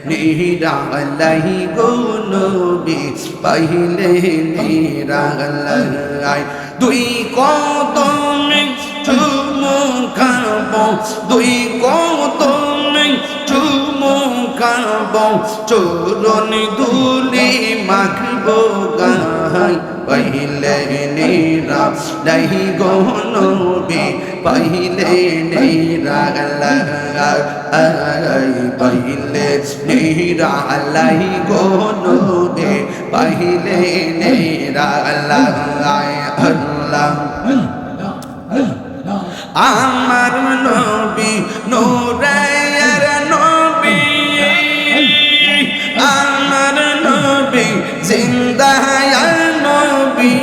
নিরালাই গো নবী পাইলে নিরালাই দুই কদমে চুমু খাবো দুই কদমে চুমু খাবো চরণ ধুলি মাখবো গায় পাইলে নিরালাই গো নবী পাইলে নিরালাই পাইলে নিরালাই গো নবী পাইলে নিরালাই আল্লাহ আমার নবী নূরের নবী আমার নবী জিন্দায় নবী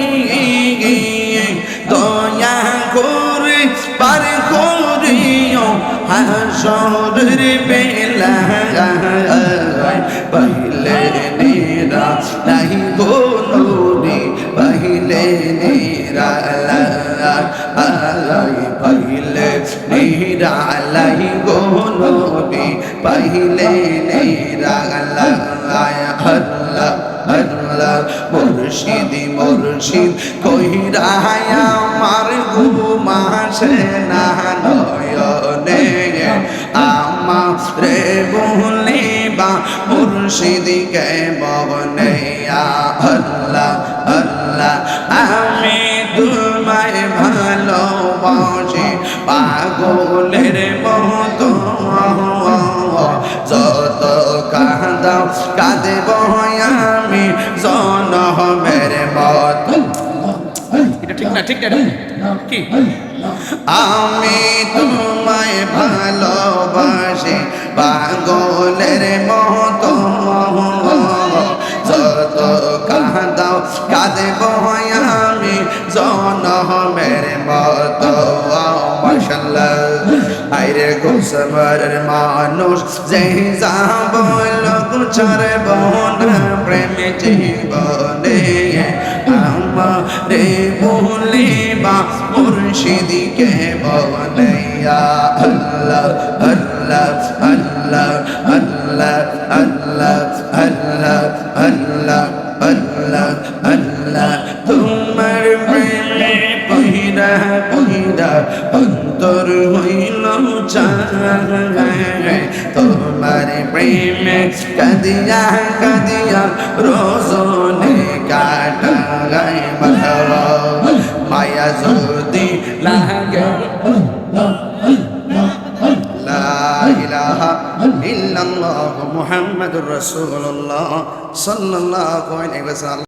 দয়া করে পার করিও হাসরের বেলা পাইলে নিরালাই গো নবী পাইলে নিরালাই পাইলে নিরালাই গো নবী পাইলে নিরালাই আল্লাহ আল্লাহ মুর্শিদ মুর্শিদ কইরা আমার ঘুমাসে না নয়নে আমারে বলিবা মুর্শিদকে বনে আল্লাহ আল্লাহ আমি তোমায় ভালোবাসি পাগলের মতো যত কাঁদাও কাঁদেব আমি জনমের মতো এটা ঠিক না ঠিক না কি আমি তোমায় ভালোবাসি পাগলের মতো যত কাঁদাও কাঁদেব আমি জনমের মতো মাশাআল্লাহ আইরে গোসমারের মানুষ যে যাব লোক ছাড়ব না প্রেমে জীবনে আমারে বলিবা মুর্শিদকে বলে আল্লাহ আল্লাহ আল্লাহ আল্লাহ আল্লাহ আল্লাহ আল্লাহ আল্লাহ আল্লাহ তোমার প্রেমে পহিরা পহিরা অন্তর হইল চায় তোমার প্রেমে কাঁদিয়া কাঁদিয়া রোজনে কাটায় মায়া যদি লাগে লা ইলাহা ইল্লাল্লাহ মুহাম্মাদুর রাসূলুল্লাহ সাল্লাল্লাহু আলাইহি ওয়াসাল্লাম।